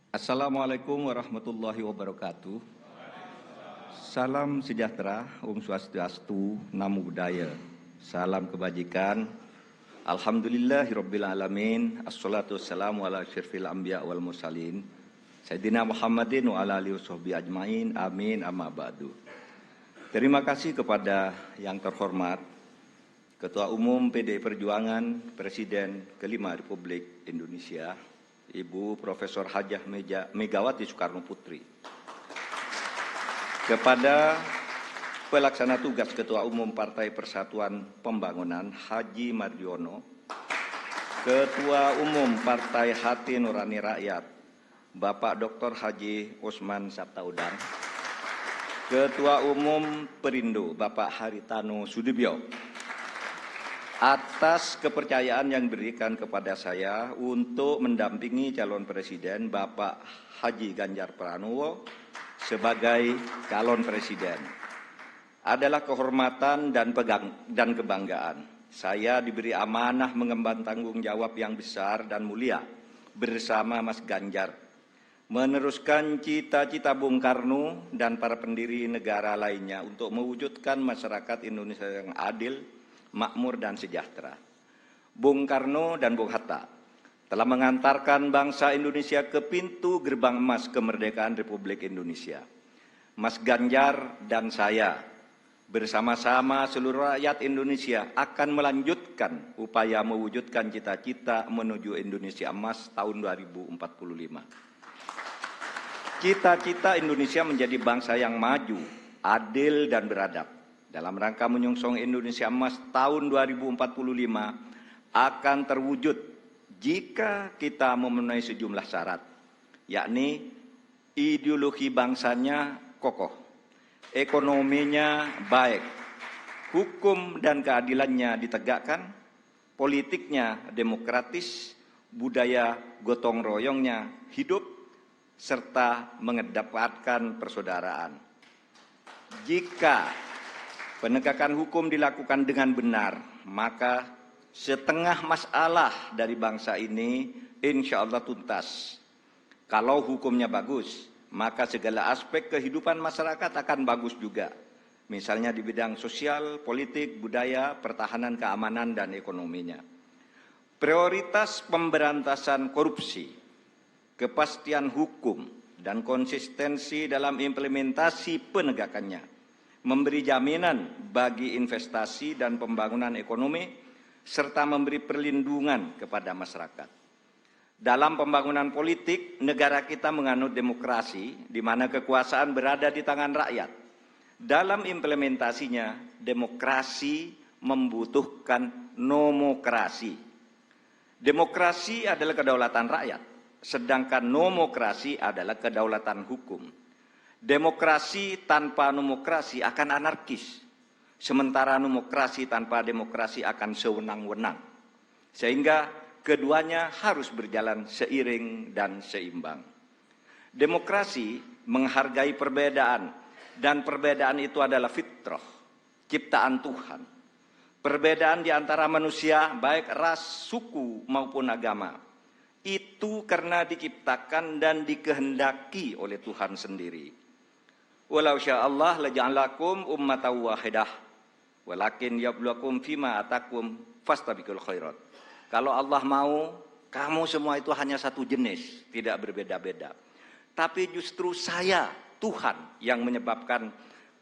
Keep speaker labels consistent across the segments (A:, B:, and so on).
A: Assalamualaikum warahmatullahi wabarakatuh. Salam sejahtera, Om Swastiastu, Namo Buddhaya. Salam kebajikan. Alhamdulillahirabbil alamin. Assalatu wassalamu ala asyrafil anbiya wal mursalin. Sayyidina Muhammadin wa ala alihi washabbihi ajmain. Amin amma ba'du. Terima kasih kepada yang terhormat Ketua Umum PDI Perjuangan, Presiden kelima Republik Indonesia, Ibu Profesor Hajah Megawati Soekarno Putri. Kepada Pelaksana Tugas Ketua Umum Partai Persatuan Pembangunan Haji Mardiono, Ketua Umum Partai Hati Nurani Rakyat Bapak Dr. Haji Usman Sabtaudang, Ketua Umum Perindo Bapak Haritano Sudibyo, atas kepercayaan yang diberikan kepada saya untuk mendampingi calon presiden Bapak Haji Ganjar Pranowo sebagai calon presiden. Adalah kehormatan dan kebanggaan. Saya diberi amanah mengemban tanggung jawab yang besar dan mulia bersama Mas Ganjar, meneruskan cita-cita Bung Karno dan para pendiri negara lainnya untuk mewujudkan masyarakat Indonesia yang adil, makmur dan sejahtera. Bung Karno dan Bung Hatta telah mengantarkan bangsa Indonesia ke pintu gerbang emas kemerdekaan Republik Indonesia. Mas Ganjar dan saya bersama-sama seluruh rakyat Indonesia akan melanjutkan upaya mewujudkan cita-cita menuju Indonesia emas tahun 2045. Cita-cita Indonesia menjadi bangsa yang maju, adil dan beradab. Dalam rangka menyongsong Indonesia Emas tahun 2045 akan terwujud jika kita memenuhi sejumlah syarat, yakni ideologi bangsanya kokoh, ekonominya baik, hukum dan keadilannya ditegakkan, politiknya demokratis, budaya gotong royongnya hidup, serta mengedepankan persaudaraan. Jika penegakan hukum dilakukan dengan benar, maka setengah masalah dari bangsa ini insya Allah tuntas. Kalau hukumnya bagus, maka segala aspek kehidupan masyarakat akan bagus juga. Misalnya di bidang sosial, politik, budaya, pertahanan, keamanan, dan ekonominya. Prioritas pemberantasan korupsi, kepastian hukum, dan konsistensi dalam implementasi penegakannya memberi jaminan bagi investasi dan pembangunan ekonomi, serta memberi perlindungan kepada masyarakat. Dalam pembangunan politik, negara kita menganut demokrasi, di mana kekuasaan berada di tangan rakyat. Dalam implementasinya, demokrasi membutuhkan nomokrasi. Demokrasi adalah kedaulatan rakyat, sedangkan nomokrasi adalah kedaulatan hukum. Demokrasi tanpa nomokrasi akan anarkis, sementara nomokrasi tanpa demokrasi akan sewenang-wenang. Sehingga keduanya harus berjalan seiring dan seimbang. Demokrasi menghargai perbedaan, dan perbedaan itu adalah fitrah, ciptaan Tuhan. Perbedaan di antara manusia, baik ras, suku maupun agama, itu karena diciptakan dan dikehendaki oleh Tuhan sendiri. Walau sya'allah laja'alakum ummatan wahidah, walakin yabluwakum fima atakum fastabiqul khairat. Kalau Allah mau, kamu semua itu hanya satu jenis, tidak berbeda-beda. Tapi justru saya, Tuhan, yang menyebabkan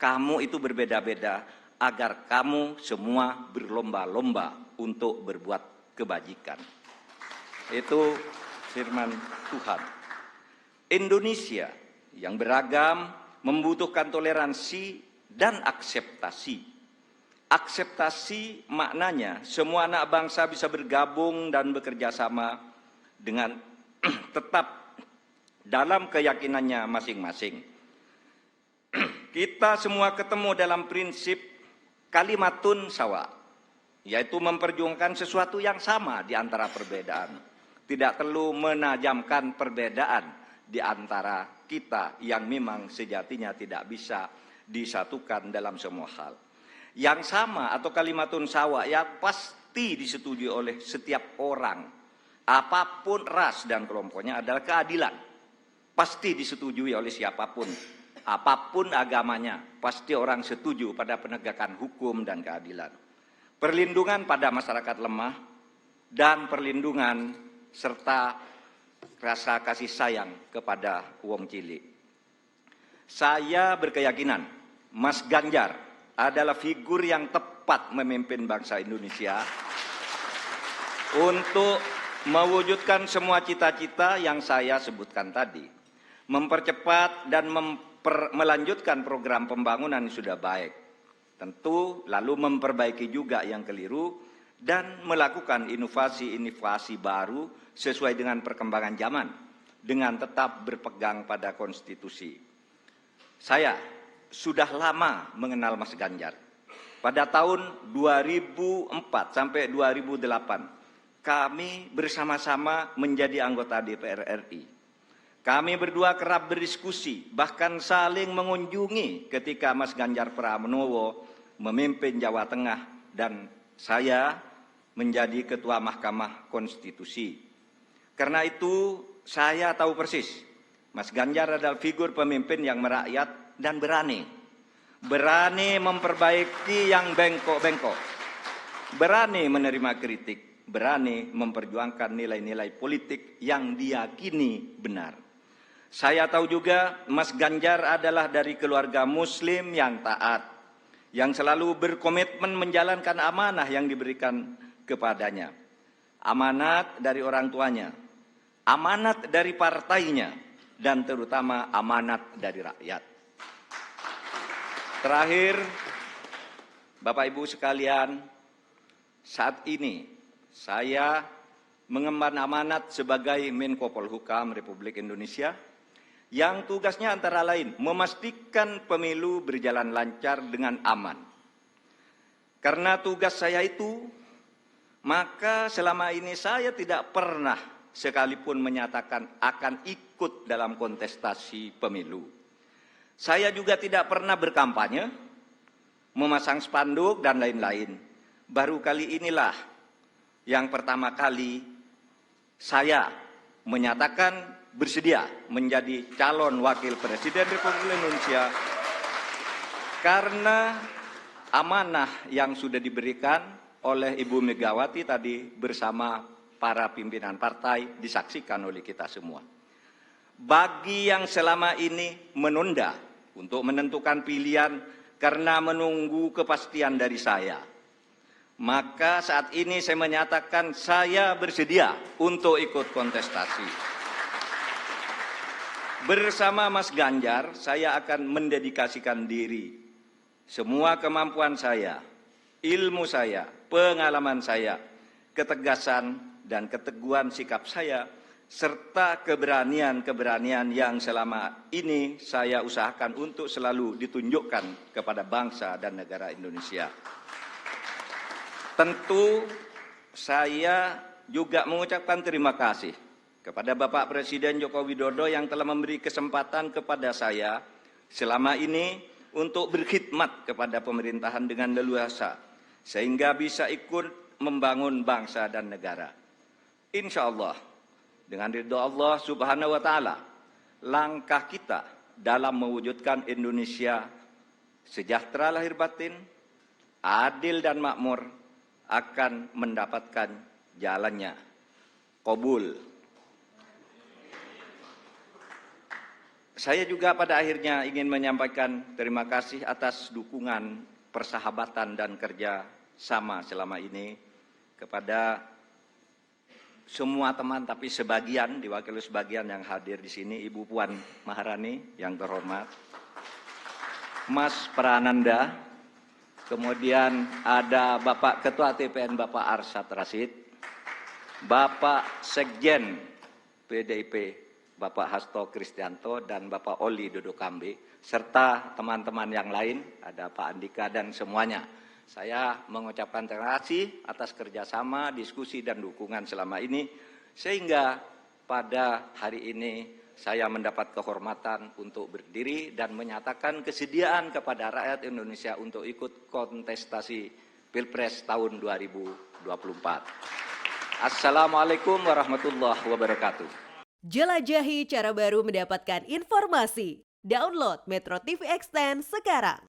A: kamu itu berbeda-beda, agar kamu semua berlomba-lomba untuk berbuat kebajikan. Itu firman Tuhan. Indonesia yang beragam membutuhkan toleransi dan akseptasi. Akseptasi maknanya semua anak bangsa bisa bergabung dan bekerja sama dengan tetap dalam keyakinannya masing-masing. Kita semua ketemu dalam prinsip kalimatun sawa, yaitu memperjuangkan sesuatu yang sama di antara perbedaan. Tidak perlu menajamkan perbedaan di antara kita yang memang sejatinya tidak bisa disatukan dalam semua hal. Yang sama atau kalimatun sawa ya pasti disetujui oleh setiap orang, apapun ras dan kelompoknya, adalah keadilan. pasti disetujui oleh siapapun, apapun agamanya, pasti orang setuju pada penegakan hukum dan keadilan, perlindungan pada masyarakat lemah, dan perlindungan serta rasa kasih sayang kepada wong cilik. Saya berkeyakinan Mas Ganjar adalah figur yang tepat memimpin bangsa Indonesia untuk mewujudkan semua cita-cita yang saya sebutkan tadi, mempercepat dan melanjutkan program pembangunan yang sudah baik, tentu lalu memperbaiki juga yang keliru dan melakukan inovasi-inovasi baru sesuai dengan perkembangan zaman dengan tetap berpegang pada konstitusi. Saya sudah lama mengenal Mas Ganjar. Pada tahun 2004 sampai 2008 kami bersama-sama menjadi anggota DPR RI. Kami berdua kerap berdiskusi, bahkan saling mengunjungi ketika Mas Ganjar Pranowo memimpin Jawa Tengah dan saya menjadi Ketua Mahkamah Konstitusi. Karena itu saya tahu persis, Mas Ganjar adalah figur pemimpin yang merakyat dan berani. Berani memperbaiki yang bengkok-bengkok. Berani menerima kritik. Berani memperjuangkan nilai-nilai politik yang diyakini benar. Saya tahu juga Mas Ganjar adalah dari keluarga Muslim yang taat, yang selalu berkomitmen menjalankan amanah yang diberikan kepadanya. Amanat dari orang tuanya, amanat dari partainya, dan terutama amanat dari rakyat. Terakhir, Bapak Ibu sekalian, saat ini saya mengemban amanat sebagai Menko Polhukam Republik Indonesia yang tugasnya antara lain memastikan pemilu berjalan lancar dengan aman. Karena tugas saya itu, maka selama ini saya tidak pernah sekalipun menyatakan akan ikut dalam kontestasi pemilu. Saya juga tidak pernah berkampanye, memasang spanduk dan lain-lain. Baru kali inilah yang pertama kali saya menyatakan bersedia menjadi calon wakil presiden Republik Indonesia karena amanah yang sudah diberikan oleh Ibu Megawati tadi bersama para pimpinan partai disaksikan oleh kita semua. Bagi yang selama ini menunda untuk menentukan pilihan karena menunggu kepastian dari saya, maka saat ini saya menyatakan saya bersedia untuk ikut kontestasi. Bersama Mas Ganjar, saya akan mendedikasikan diri, semua kemampuan saya, ilmu saya, pengalaman saya, ketegasan dan keteguhan sikap saya, serta keberanian-keberanian yang selama ini saya usahakan untuk selalu ditunjukkan kepada bangsa dan negara Indonesia. Tentu saya juga mengucapkan terima kasih kepada Bapak Presiden Joko Widodo yang telah memberi kesempatan kepada saya selama ini untuk berkhidmat kepada pemerintahan dengan leluasa, sehingga bisa ikut membangun bangsa dan negara. Insya Allah, dengan ridho Allah Subhanahu wa Ta'ala, langkah kita dalam mewujudkan Indonesia sejahtera lahir batin, adil dan makmur akan mendapatkan jalannya. Qabul. Saya juga pada akhirnya ingin menyampaikan terima kasih atas dukungan, persahabatan dan kerja sama selama ini kepada semua teman, tapi sebagian, diwakili sebagian yang hadir di sini, Ibu Puan Maharani yang terhormat, Mas Prananda, kemudian ada Bapak Ketua TPN Bapak Arsyad Rashid, Bapak Sekjen PDIP Bapak Hasto Kristianto dan Bapak Oli Dodo Kambe, serta teman-teman yang lain, ada Pak Andika dan semuanya. Saya mengucapkan terima kasih atas kerjasama, diskusi dan dukungan selama ini, sehingga pada hari ini saya mendapat kehormatan untuk berdiri dan menyatakan kesediaan kepada rakyat Indonesia untuk ikut kontestasi Pilpres tahun 2024. Assalamualaikum warahmatullahi wabarakatuh.
B: Jelajahi cara baru mendapatkan informasi. Download Metro TV Extend sekarang.